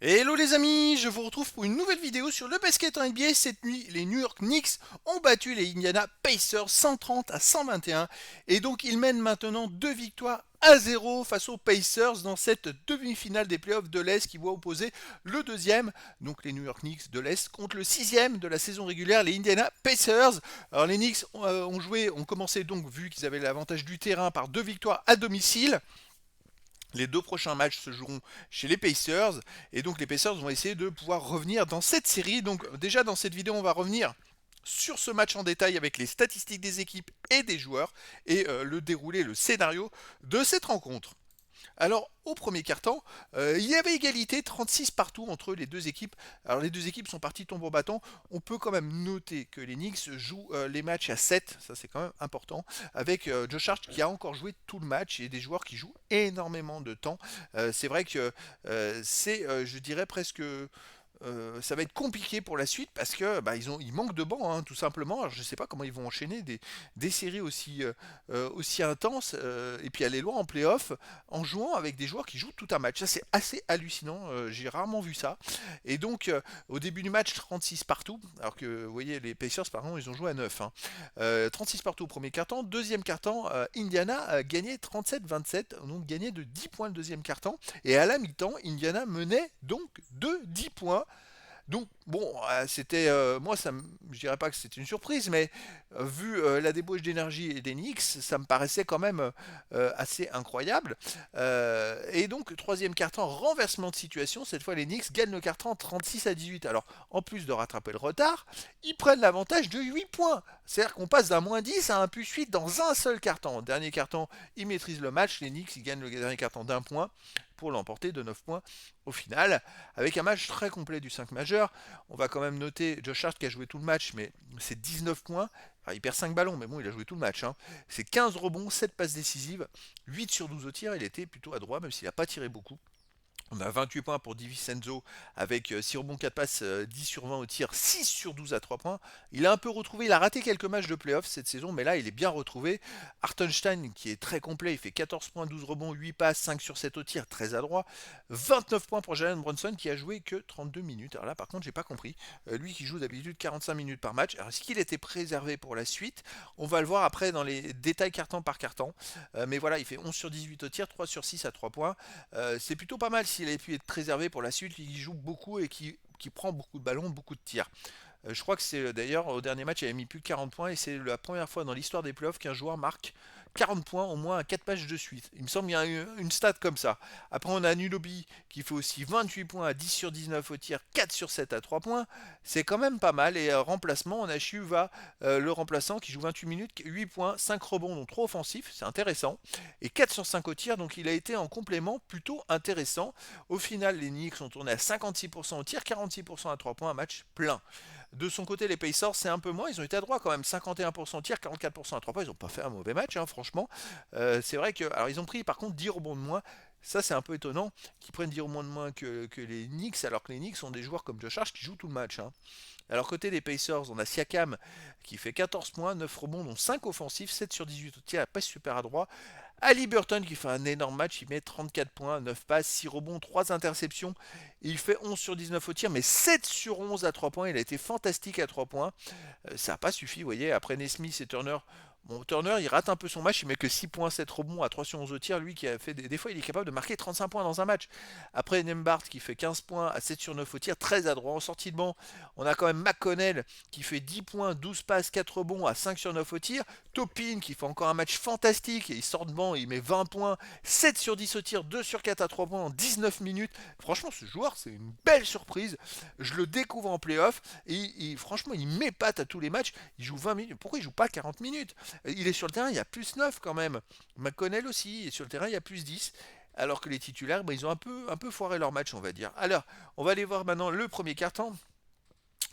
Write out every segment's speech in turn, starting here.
Hello les amis, je vous retrouve pour une nouvelle vidéo sur le basket en NBA. Cette nuit, les New York Knicks ont battu les Indiana Pacers 130 à 121 et donc ils mènent maintenant 2 victoires à 0 face aux Pacers dans cette demi-finale des playoffs de l'Est qui voit opposer le deuxième, donc les New York Knicks de l'Est, contre le sixième de la saison régulière, les Indiana Pacers. Alors les Knicks ont commencé donc, vu qu'ils avaient l'avantage du terrain, par 2 victoires à domicile. Les 2 prochains matchs se joueront chez les Pacers et donc les Pacers vont essayer de pouvoir revenir dans cette série. Donc déjà dans cette vidéo on va revenir sur ce match en détail avec les statistiques des équipes et des joueurs et le déroulé, le scénario de cette rencontre. Alors, au premier quart-temps, il y avait égalité 36 partout entre les deux équipes. Alors, les deux équipes sont parties tambour battant. On peut quand même noter que les Knicks jouent les matchs à 7, ça c'est quand même important, avec Josh Hart qui a encore joué tout le match et des joueurs qui jouent énormément de temps. C'est vrai que je dirais presque ça va être compliqué pour la suite parce que ils manquent de banc, hein, tout simplement. Alors, je ne sais pas comment ils vont enchaîner des séries aussi intenses et puis aller loin en playoff en jouant avec des joueurs qui jouent tout un match. Ça, c'est assez hallucinant. J'ai rarement vu ça. Et donc, au début du match, 36 partout. Alors que, vous voyez, les Pacers, par exemple, ils ont joué à 9, hein. 36 partout au premier quart-temps. Deuxième quart-temps, Indiana a gagné 37-27, donc gagné de 10 points le deuxième quart-temps. Et à la mi-temps, Indiana menait donc de 10 points. Donc bon, moi je dirais pas que c'était une surprise, mais vu la débauche d'énergie et des Knicks, ça me paraissait quand même assez incroyable. Et donc troisième quart-temps, renversement de situation. Cette fois, les Knicks gagnent le quart-temps 36-18. Alors en plus de rattraper le retard, ils prennent l'avantage de 8 points. C'est-à-dire qu'on passe d'un moins 10 à un plus 8 dans un seul quart-temps. Dernier quart-temps, ils maîtrisent le match. Les Knicks ils gagnent le dernier quart-temps d'un point pour l'emporter de 9 points au final, avec un match très complet du 5 majeur. On va quand même noter Josh Hart qui a joué tout le match, mais c'est 19 points. Enfin, il perd 5 ballons, mais bon, il a joué tout le match, hein. C'est 15 rebonds, 7 passes décisives, 8 sur 12 au tir. Il était plutôt adroit, même s'il n'a pas tiré beaucoup. On a 28 points pour DiVincenzo avec 6 rebonds, 4 passes, 10 sur 20 au tir, 6 sur 12 à 3 points. Il a un peu retrouvé, il a raté quelques matchs de playoff cette saison, mais là il est bien retrouvé. Hartenstein qui est très complet, il fait 14 points, 12 rebonds, 8 passes, 5 sur 7 au tir, très adroit. 29 points pour Jalen Brunson qui a joué que 32 minutes. Alors là par contre j'ai pas compris. Lui qui joue d'habitude 45 minutes par match. Alors est-ce qu'il était préservé pour la suite? On va le voir après dans les détails carton par carton. Mais voilà, il fait 11 sur 18 au tir, 3 sur 6 à 3 points. C'est plutôt pas mal s'il avait pu être préservé pour la suite, il joue beaucoup et qui prend beaucoup de ballons, beaucoup de tirs. Je crois que c'est d'ailleurs au dernier match, il avait mis plus de 40 points et c'est la première fois dans l'histoire des playoffs qu'un joueur marque 40 points au moins à 4 matchs de suite. Il me semble qu'il y a une stat comme ça. Après, on a Nulobi qui fait aussi 28 points à 10 sur 19 au tir, 4 sur 7 à 3 points. C'est quand même pas mal. Et remplacement, on a Chuva, le remplaçant qui joue 28 minutes, 8 points, 5 rebonds, dont 3 offensifs. C'est intéressant. Et 4 sur 5 au tir, donc il a été en complément plutôt intéressant. Au final, les Knicks ont tourné à 56% au tir, 46% à 3 points, un match plein. De son côté, les Pacers, c'est un peu moins. Ils ont été à droit quand même. 51% tir, 44% à 3 points. Ils n'ont pas fait un mauvais match, hein, franchement. C'est vrai que. Alors, ils ont pris par contre 10 rebonds de moins. Ça, c'est un peu étonnant qu'ils prennent 10 rebonds de moins que les Knicks, alors que les Knicks ont des joueurs comme Josh Hart qui jouent tout le match, hein. Alors, côté des Pacers, on a Siakam qui fait 14 points, 9 rebonds, dont 5 offensifs, 7 sur 18 au tir, pas super à droit. Ali Burton qui fait un énorme match, il met 34 points, 9 passes, 6 rebonds, 3 interceptions. Il fait 11 sur 19 au tir, mais 7 sur 11 à 3 points. Il a été fantastique à 3 points. Ça n'a pas suffi, vous voyez. Après Nesmith et Turner, bon, Turner, il rate un peu son match, il met que 6 points, 7 rebonds à 3 sur 11 au tir. Lui qui a fait des fois, il est capable de marquer 35 points dans un match. Après Nembart qui fait 15 points à 7 sur 9 au tir, très adroit en sortie de banc. On a quand même McConnell qui fait 10 points, 12 passes, 4 rebonds à 5 sur 9 au tir. Topin qui fait encore un match fantastique et il sort de banc, il met 20 points, 7 sur 10 au tir, 2 sur 4 à 3 points en 19 minutes. Franchement, ce joueur, c'est une belle surprise. Je le découvre en playoff et franchement, il m'épate à tous les matchs. Il joue 20 minutes. Pourquoi il joue pas 40 minutes? Il est sur le terrain, il y a plus 9 quand même. McConnell aussi, et sur le terrain, il y a plus 10. Alors que les titulaires, ils ont un peu foiré leur match, on va dire. Alors, on va aller voir maintenant le premier carton.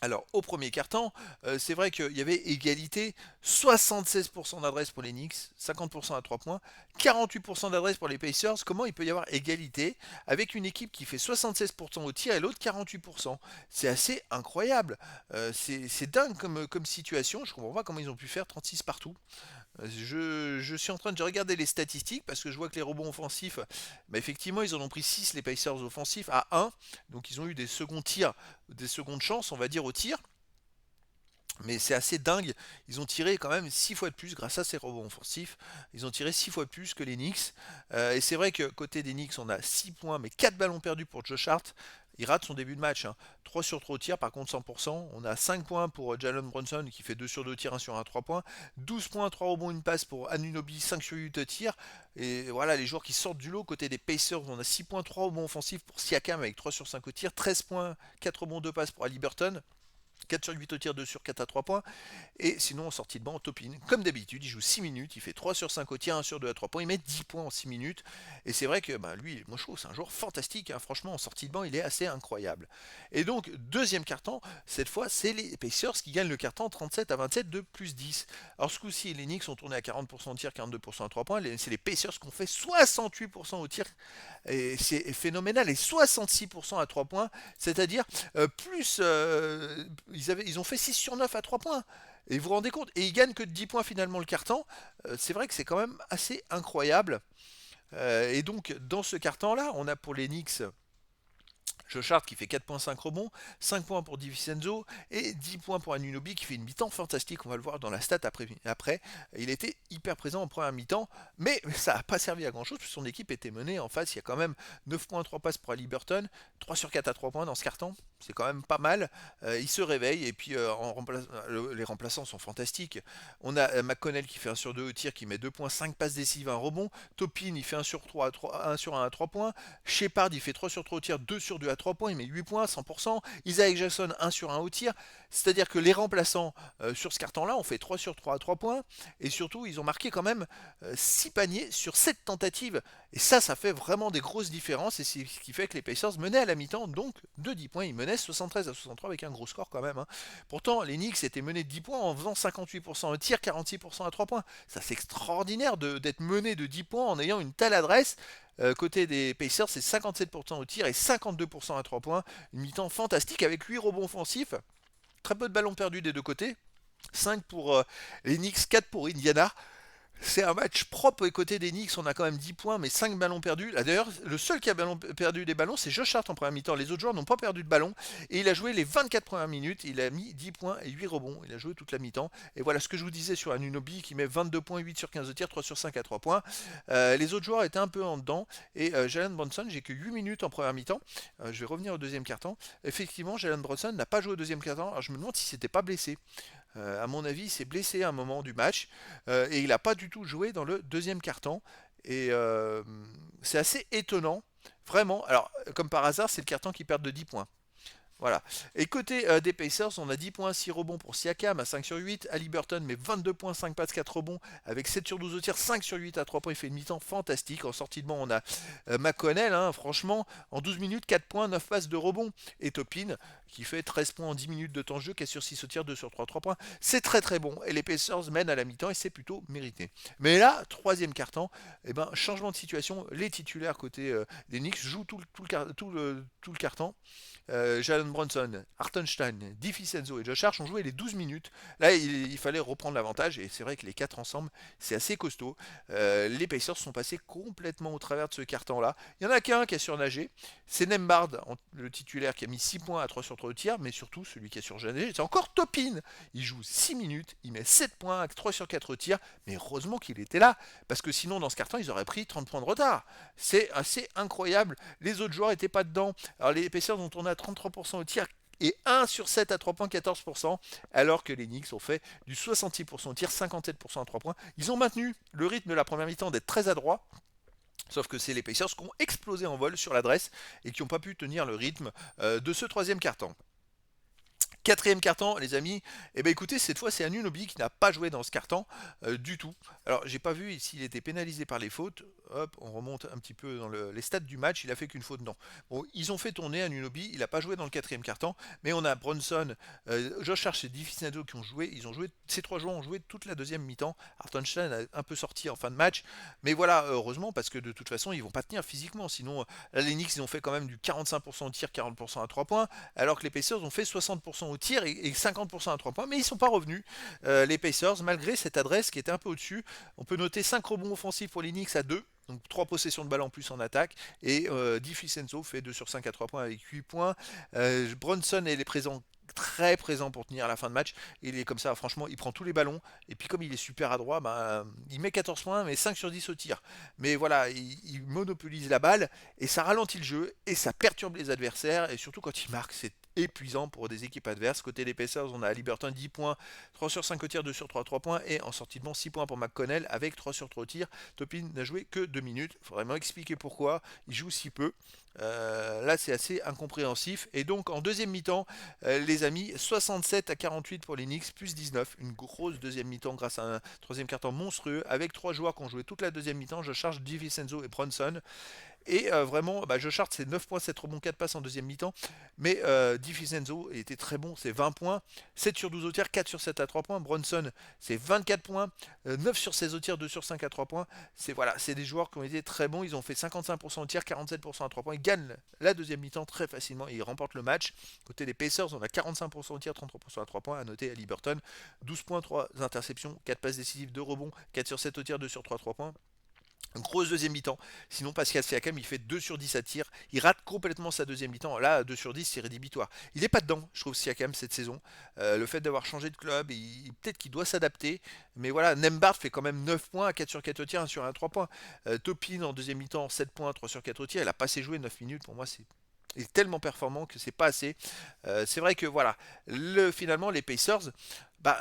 Alors, au premier quart-temps, c'est vrai qu'il y avait égalité, 76% d'adresse pour les Knicks, 50% à 3 points, 48% d'adresse pour les Pacers. Comment il peut y avoir égalité avec une équipe qui fait 76% au tir et l'autre 48%? C'est assez incroyable. C'est dingue comme situation. Je comprends pas comment ils ont pu faire 36 partout. Je suis en train de regarder les statistiques parce que je vois que les rebonds offensifs, bah, effectivement, ils en ont pris 6 les Pacers offensifs à 1. Donc ils ont eu des seconds tirs, des secondes chances, on va dire, au tir. Mais c'est assez dingue. Ils ont tiré quand même 6 fois de plus grâce à ces rebonds offensifs. Ils ont tiré 6 fois de plus que les Knicks. Et c'est vrai que côté des Knicks, on a 6 points, mais 4 ballons perdus pour Josh Hart. Il rate son début de match, hein. 3 sur 3 au tir, par contre 100%. On a 5 points pour Jalen Brunson qui fait 2 sur 2 tirs, 1 sur 1 3 points. 12 points, 3 rebonds, une passe pour Anunoby, 5 sur 8 tirs. Et voilà les joueurs qui sortent du lot. Côté des Pacers, on a 6 points, 3 rebonds offensifs pour Siakam avec 3 sur 5 au tir. 13 points, 4 rebonds, 2 passes pour Haliburton. 4 sur 8 au tir, 2 sur 4 à 3 points. Et sinon, en sortie de banc, Topin, comme d'habitude, il joue 6 minutes, il fait 3 sur 5 au tir, 1 sur 2 à 3 points, il met 10 points en 6 minutes. Et c'est vrai que bah, lui, moi je trouve c'est un joueur fantastique, hein. Franchement, en sortie de banc, il est assez incroyable. Et donc, deuxième carton, cette fois, c'est les Pacers qui gagnent le carton 37 à 27 de plus 10. Alors ce coup-ci, les Knicks ont tourné à 40% au tir, 42% à 3 points. C'est les Pacers qui ont fait 68% au tir. Et c'est phénoménal. Et 66% à 3 points, c'est-à-dire plus ils ont fait 6 sur 9 à 3 points. Et vous vous rendez compte, et ils gagnent que de 10 points finalement le carton. C'est vrai que c'est quand même assez incroyable. Et donc dans ce carton là, on a pour les Knicks Josh Hart qui fait 4,5 rebonds, 5 points pour DiVincenzo et 10 points pour Anunoby qui fait une mi-temps fantastique, on va le voir dans la stat après. Il était hyper présent en première mi-temps, mais ça n'a pas servi à grand chose, puisque son équipe était menée en face, il y a quand même 9 points, 3 passes pour Haliburton, 3 sur 4 à 3 points dans ce carton, c'est quand même pas mal. Il se réveille et puis les remplaçants sont fantastiques. On a McConnell qui fait 1 sur 2 au tir, qui met 2 points, 5 passes décisives, 1 rebond. Topin il fait 1 sur 3 à 3, 1 sur 1 à 3 points. Shepard il fait 3 sur 3 au tir, 2 sur 2 à 3 points, il met 8 points, 100%. Isaac Jackson 1 sur 1 au tir. C'est-à-dire que les remplaçants sur ce carton-là ont fait 3 sur 3 à 3 points. Et surtout, ils ont marqué quand même 6 paniers sur 7 tentatives. Et ça fait vraiment des grosses différences. Et c'est ce qui fait que les Pacers menaient à la mi-temps, donc de 10 points. Ils menaient 73 à 63 avec un gros score quand même, hein. Pourtant, les Knicks étaient menés de 10 points en faisant 58% au tir, 46% à 3 points. Ça, c'est extraordinaire d'être mené de 10 points en ayant une telle adresse. Côté des Pacers, c'est 57% au tir et 52% à 3 points. Une mi-temps fantastique avec 8 rebonds offensifs. Très peu de ballons perdus des deux côtés. 5 pour les Knicks, 4 pour Indiana. C'est un match propre côté des Knicks, on a quand même 10 points mais 5 ballons perdus. Là d'ailleurs, le seul qui a perdu des ballons, c'est Josh Hart en première mi-temps. Les autres joueurs n'ont pas perdu de ballon. Et il a joué les 24 premières minutes, il a mis 10 points et 8 rebonds. Il a joué toute la mi-temps. Et voilà ce que je vous disais sur Anunoby qui met 22 points, 8 sur 15 de tir, 3 sur 5 à 3 points. Les autres joueurs étaient un peu en dedans. Et Jalen Brunson, j'ai que 8 minutes en première mi-temps. Je vais revenir au deuxième quart-temps. Effectivement, Jalen Brunson n'a pas joué au deuxième quart-temps. Alors je me demande si c'était pas blessé. À mon avis, il s'est blessé à un moment du match et il n'a pas du tout joué dans le deuxième quart-temps. Et c'est assez étonnant, vraiment. Alors, comme par hasard, c'est le quart-temps qui perd de 10 points. Voilà. Et côté des Pacers, on a 10 points, 6 rebonds pour Siakam à 5 sur 8. Haliburton met 22 points, 5 passes, 4 rebonds avec 7 sur 12 au tir, 5 sur 8 à 3 points. Il fait une mi-temps fantastique. En sortie de banc, on a McConnell, hein, franchement, en 12 minutes, 4 points, 9 passes de rebond. Et Topin qui fait 13 points en 10 minutes de temps de jeu, 4 sur 6 au tir, 2 sur 3, 3 points. C'est très très bon. Et les Pacers mènent à la mi-temps et c'est plutôt mérité. Mais là, troisième quart-temps, eh ben, changement de situation. Les titulaires côté des Knicks jouent tout le quart-temps. Jalen Brunson, Hartenstein, DiVincenzo et Josh Hart ont joué les 12 minutes. Là, il fallait reprendre l'avantage et c'est vrai que les 4 ensemble, c'est assez costaud. Les Pacers sont passés complètement au travers de ce carton-là. Il y en a qu'un qui a surnagé, c'est Nembhard, le titulaire qui a mis 6 points à 3 sur 3 de tir, mais surtout celui qui a surnagé, c'est encore Topin. Il joue 6 minutes, il met 7 points à 3 sur 4 tirs, mais heureusement qu'il était là, parce que sinon dans ce carton, ils auraient pris 30 points de retard. C'est assez incroyable. Les autres joueurs n'étaient pas dedans. Alors les Pacers ont tourné à 33% au tir et 1 sur 7 à 3 points, 14%, alors que les Knicks ont fait du 66% au tir, 57% à 3 points. Ils ont maintenu le rythme de la première mi-temps d'être très adroits. Sauf que c'est les Pacers qui ont explosé en vol sur l'adresse et qui n'ont pas pu tenir le rythme de ce troisième quart-temps. Quatrième carton, les amis, eh ben écoutez, cette fois c'est Anunoby qui n'a pas joué dans ce carton du tout. Alors j'ai pas vu s'il était pénalisé par les fautes. Hop, on remonte un petit peu dans les stats du match, il a fait qu'une faute, non. Bon, ils ont fait tourner Anunoby, il n'a pas joué dans le quatrième carton, mais on a Brunson, Josh Hart et DiVincenzo qui ont joué, ces trois joueurs ont joué toute la deuxième mi-temps. Hartenstein a un peu sorti en fin de match, mais voilà, heureusement, parce que de toute façon ils vont pas tenir physiquement, sinon les Knicks ils ont fait quand même du 45% au tir, 40% à 3 points, alors que les Pacers ont fait 60% au au tir et 50% à 3 points, mais ils ne sont pas revenus, les Pacers, malgré cette adresse qui était un peu au-dessus. On peut noter 5 rebonds offensifs pour les Knicks à 2. Donc 3 possessions de balle en plus en attaque. Et DiVincenzo fait 2 sur 5 à 3 points avec 8 points. Bronson est présent, très présent pour tenir à la fin de match. Il est comme ça, franchement, il prend tous les ballons. Et puis comme il est super adroit, bah, il met 14 points, mais 5 sur 10 au tir. Mais voilà, il monopolise la balle et ça ralentit le jeu et ça perturbe les adversaires. Et surtout quand il marque, c'est épuisant pour des équipes adverses. Côté des Pacers, on a Liberton 10 points, 3 sur 5 au tir, 2 sur 3 3 points. Et en sortie de banc, 6 points pour McConnell avec 3 sur 3 au tir. Topin n'a joué que 2 minutes. Il faut vraiment expliquer pourquoi il joue si peu. Là, c'est assez incompréhensif. Et donc, en deuxième mi-temps, les amis, 67 à 48 pour les Knicks, plus 19. Une grosse deuxième mi-temps grâce à un troisième quart-temps monstrueux. Avec 3 joueurs qui ont joué toute la deuxième mi-temps, je charge DiVincenzo et Bronson. Et vraiment, bah, je charte c'est 9 points, 7 rebonds, 4 passes en deuxième mi-temps. Mais DiVincenzo était très bon, c'est 20 points, 7 sur 12 au tir, 4 sur 7 à 3 points. Bronson, c'est 24 points, 9 sur 16 au tir, 2 sur 5 à 3 points. C'est voilà, c'est des joueurs qui ont été très bons. Ils ont fait 55% au tir, 47% à 3 points. Ils gagnent la deuxième mi-temps très facilement et ils remportent le match. Côté des Pacers, on a 45% au tir, 33% à 3 points. À noter à Liberton, 12 points, 3 interceptions, 4 passes décisives, 2 rebonds, 4 sur 7 au tir, 2 sur 3 3 points. Grosse deuxième mi-temps. Sinon, Pascal Siakam, il fait 2 sur 10 à tir. Il rate complètement sa deuxième mi-temps. Là, 2 sur 10, c'est rédhibitoire. Il n'est pas dedans, je trouve, Siakam, cette saison. Le fait d'avoir changé de club, peut-être qu'il doit s'adapter. Mais voilà, Nembhard fait quand même 9 points, 4 sur 4 au tir, 1 sur 1 3 points. Topin, en deuxième mi-temps, 7 points, 3 sur 4 au tir. Il n'a pas assez joué 9 minutes. Pour moi, c'est il est tellement performant que c'est pas assez. C'est vrai que voilà, finalement les Pacers bah,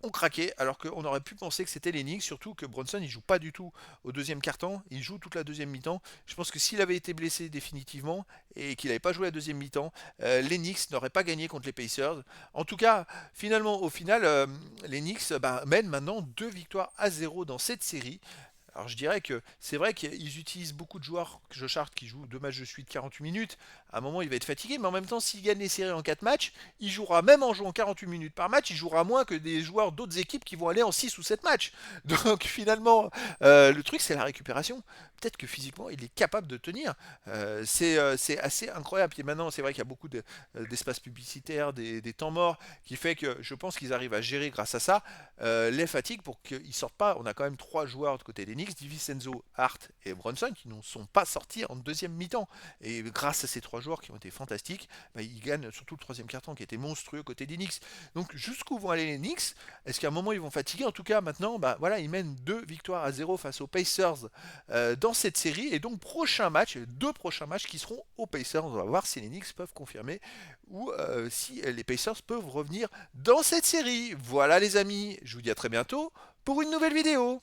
ont craqué alors qu'on aurait pu penser que c'était les Knicks, surtout que Bronson il joue pas du tout au deuxième quart-temps, il joue toute la deuxième mi-temps. Je pense que s'il avait été blessé définitivement et qu'il n'avait pas joué la deuxième mi-temps, les Knicks n'auraient pas gagné contre les Pacers. En tout cas, finalement, au final, les Knicks bah, mènent maintenant 2 victoires à 0 dans cette série. Alors je dirais que c'est vrai qu'ils utilisent beaucoup de joueurs que je charte qui jouent 2 matchs de suite 48 minutes. À un moment il va être fatigué, mais en même temps s'il gagne les séries en 4 matchs, il jouera même en jouant 48 minutes par match, il jouera moins que des joueurs d'autres équipes qui vont aller en 6 ou 7 matchs. Donc finalement, le truc c'est la récupération. Peut-être que physiquement il est capable de tenir. C'est assez incroyable. Et maintenant c'est vrai qu'il y a beaucoup d'espace publicitaire, des temps morts, qui fait que je pense qu'ils arrivent à gérer grâce à ça les fatigues pour qu'ils sortent pas. On a quand même 3 joueurs de côté des Knicks, DiVincenzo, Hart et Bronson, qui ne sont pas sortis en deuxième mi-temps. Et grâce à ces 3 joueurs qui ont été fantastiques, bah, ils gagnent surtout le troisième quart-temps qui était monstrueux côté des Knicks. Donc jusqu'où vont aller les Knicks? Est-ce qu'à un moment ils vont fatiguer? En tout cas maintenant, bah, voilà, ils mènent 2 victoires à 0 face aux Pacers dans cette série. Et donc prochain match, 2 prochains matchs qui seront aux Pacers. On va voir si les Knicks peuvent confirmer ou si les Pacers peuvent revenir dans cette série. Voilà les amis, je vous dis à très bientôt pour une nouvelle vidéo.